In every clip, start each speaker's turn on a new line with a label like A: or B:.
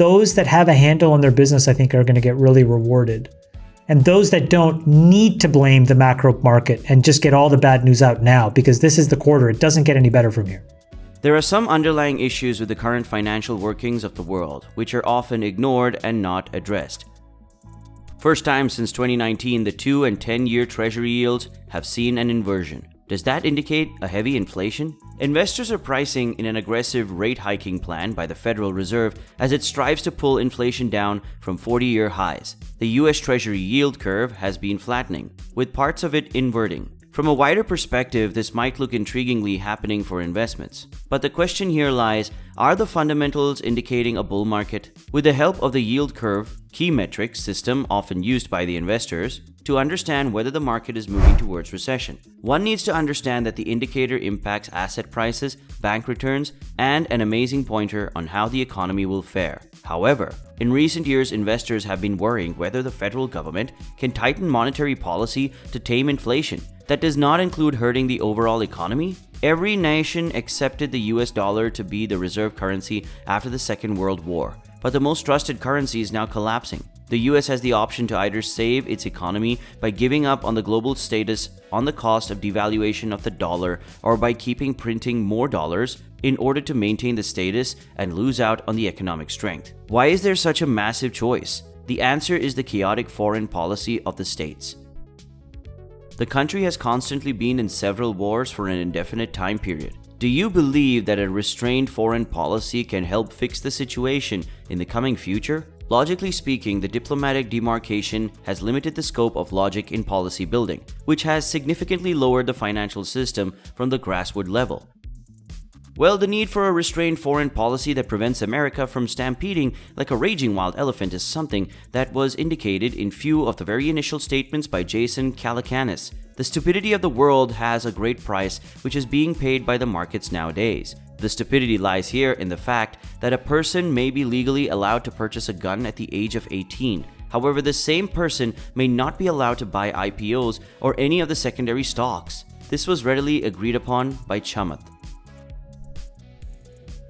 A: those that have a handle on their business, I think, are going to get really rewarded. And those that don't need to blame the macro market and just get all the bad news out now, because this is the quarter. It doesn't get any better from here.
B: There are some underlying issues with the current financial workings of the world, which are often ignored and not addressed. First time since 2019, the 2- and 10-year Treasury yields have seen an inversion. Does that indicate a heavy inflation? Investors are pricing in an aggressive rate hiking plan by the Federal Reserve as it strives to pull inflation down from 40-year highs. The US Treasury yield curve has been flattening, with parts of it inverting. From a wider perspective, this might look intriguingly happening for investments. But the question here lies, are the fundamentals indicating a bull market? With the help of the yield curve, key metrics system often used by the investors, to understand whether the market is moving towards recession, one needs to understand that the indicator impacts asset prices, bank returns, and an amazing pointer on how the economy will fare. However, in recent years, investors have been worrying whether the federal government can tighten monetary policy to tame inflation. That does not include hurting the overall economy. Every nation accepted the US dollar to be the reserve currency after the Second World War, but the most trusted currency is now collapsing. The US has the option to either save its economy by giving up on the global status on the cost of devaluation of the dollar, or by keeping printing more dollars in order to maintain the status and lose out on the economic strength. Why is there such a massive choice? The answer is the chaotic foreign policy of the states. The country has constantly been in several wars for an indefinite time period. Do you believe that a restrained foreign policy can help fix the situation in the coming future? Logically speaking, the diplomatic demarcation has limited the scope of logic in policy building, which has significantly lowered the financial system from the grassroots level. Well, the need for a restrained foreign policy that prevents America from stampeding like a raging wild elephant is something that was indicated in few of the very initial statements by Jason Calacanis. The stupidity of the world has a great price, which is being paid by the markets nowadays. The stupidity lies here in the fact that a person may be legally allowed to purchase a gun at the age of 18. However, the same person may not be allowed to buy IPOs or any of the secondary stocks. This was readily agreed upon by Chamath.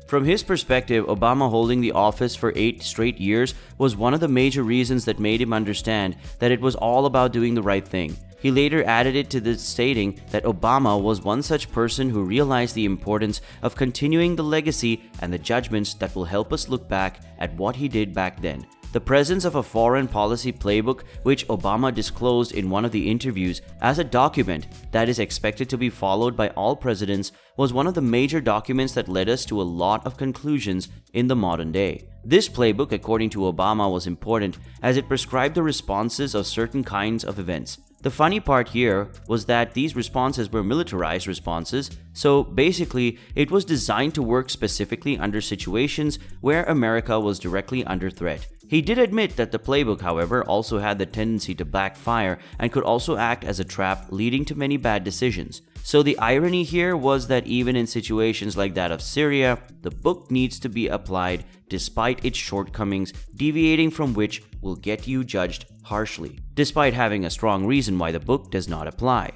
B: From his perspective, Obama holding the office for 8 straight years was one of the major reasons that made him understand that it was all about doing the right thing. He later added it to this, stating that Obama was one such person who realized the importance of continuing the legacy and the judgments that will help us look back at what he did back then. The presence of a foreign policy playbook, which Obama disclosed in one of the interviews as a document that is expected to be followed by all presidents, was one of the major documents that led us to a lot of conclusions in the modern day. This playbook, according to Obama, was important as it prescribed the responses of certain kinds of events. The funny part here was that these responses were militarized responses, so basically it was designed to work specifically under situations where America was directly under threat. He did admit that the playbook, however, also had the tendency to backfire and could also act as a trap, leading to many bad decisions. So the irony here was that even in situations like that of Syria, the book needs to be applied despite its shortcomings, deviating from which will get you judged harshly, despite having a strong reason why the book does not apply.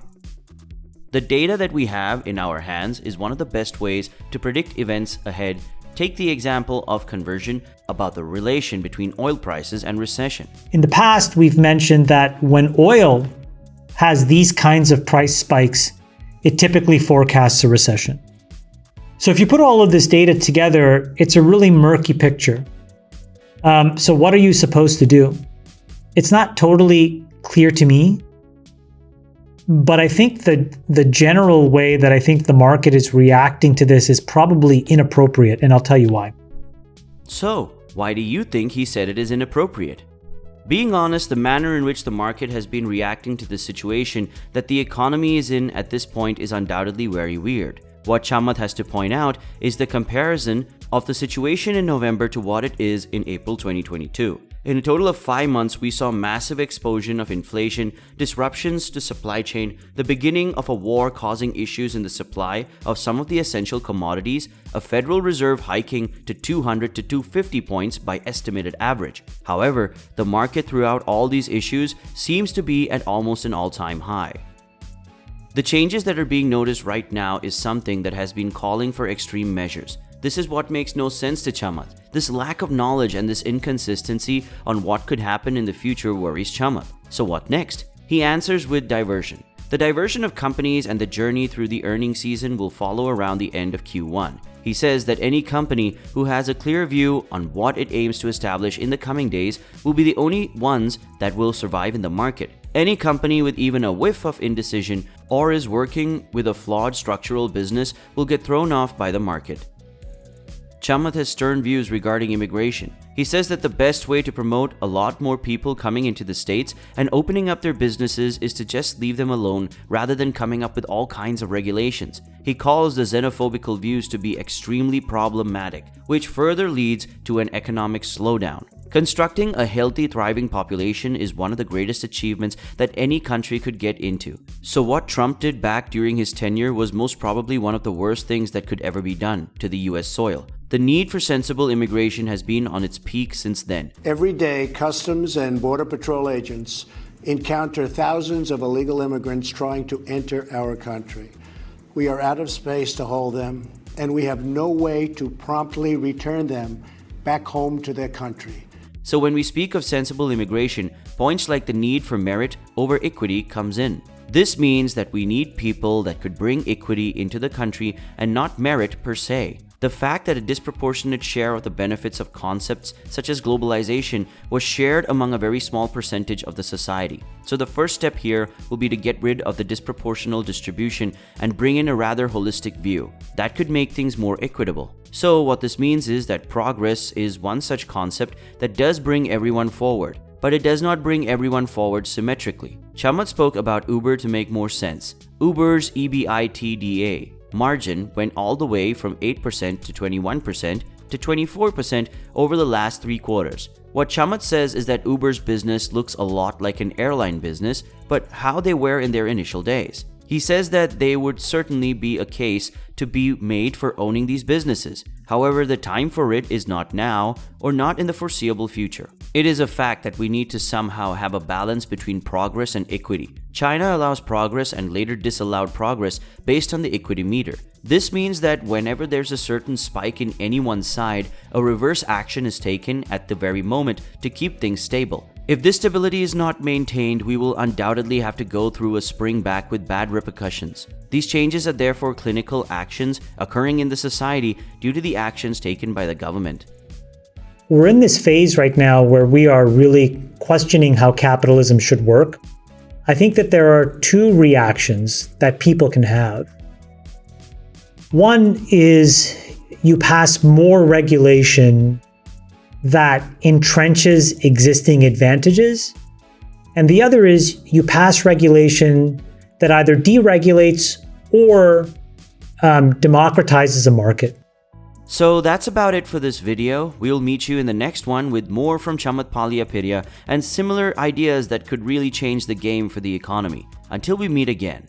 B: The data that we have in our hands is one of the best ways to predict events ahead. Take the example of conversion about the relation between oil prices and recession.
A: In the past, we've mentioned that when oil has these kinds of price spikes, it typically forecasts a recession. So if you put all of this data together, it's a really murky picture. So what are you supposed to do? It's not totally clear to me, but I think the general way that I think the market is reacting to this is probably inappropriate, and I'll tell you why.
B: So, why do you think he said it is inappropriate? Being honest, the manner in which the market has been reacting to the situation that the economy is in at this point is undoubtedly very weird. What Chamath has to point out is the comparison of the situation in November to what it is in April 2022. In a total of 5 months, we saw massive explosion of inflation, disruptions to supply chain, the beginning of a war causing issues in the supply of some of the essential commodities, a Federal Reserve hiking to 200 to 250 points by estimated average. However, the market throughout all these issues seems to be at almost an all-time high. The changes that are being noticed right now is something that has been calling for extreme measures. This is what makes no sense to Chamath. This lack of knowledge and this inconsistency on what could happen in the future worries Chamath. So what next? He answers with diversion. The diversion of companies and the journey through the earnings season will follow around the end of Q1. He says that any company who has a clear view on what it aims to establish in the coming days will be the only ones that will survive in the market. Any company with even a whiff of indecision or is working with a flawed structural business will get thrown off by the market. Chamath has stern views regarding immigration. He says that the best way to promote a lot more people coming into the States and opening up their businesses is to just leave them alone rather than coming up with all kinds of regulations. He calls the xenophobical views to be extremely problematic, which further leads to an economic slowdown. Constructing a healthy, thriving population is one of the greatest achievements that any country could get into. So what Trump did back during his tenure was most probably one of the worst things that could ever be done to the US soil. The need for sensible immigration has been on its peak since then.
C: Every day, Customs and Border Patrol agents encounter thousands of illegal immigrants trying to enter our country. We are out of space to hold them, and we have no way to promptly return them back home to their country.
B: So when we speak of sensible immigration, points like the need for merit over equity comes in. This means that we need people that could bring equity into the country and not merit per se. The fact that a disproportionate share of the benefits of concepts such as globalization was shared among a very small percentage of the society. So the first step here will be to get rid of the disproportional distribution and bring in a rather holistic view. That could make things more equitable. So what this means is that progress is one such concept that does bring everyone forward, but it does not bring everyone forward symmetrically. Chamath spoke about Uber to make more sense. Uber's EBITDA margin went all the way from 8% to 21% to 24% over the last 3 quarters. What Chamath says is that Uber's business looks a lot like an airline business, but how they were in their initial days. He says that they would certainly be a case to be made for owning these businesses. However, the time for it is not now or not in the foreseeable future. It is a fact that we need to somehow have a balance between progress and equity. China allows progress and later disallowed progress based on the equity meter. This means that whenever there's a certain spike in any one side, a reverse action is taken at the very moment to keep things stable. If this stability is not maintained, we will undoubtedly have to go through a spring back with bad repercussions. These changes are therefore clinical actions occurring in the society due to the actions taken by the government.
A: We're in this phase right now where we are really questioning how capitalism should work. I think that there are 2 reactions that people can have. One is you pass more regulation that entrenches existing advantages, and the other is you pass regulation that either deregulates or democratizes a market.
B: So that's about it for this video. We'll meet you in the next one with more from Chamath Palihapitiya and similar ideas that could really change the game for the economy. Until we meet again.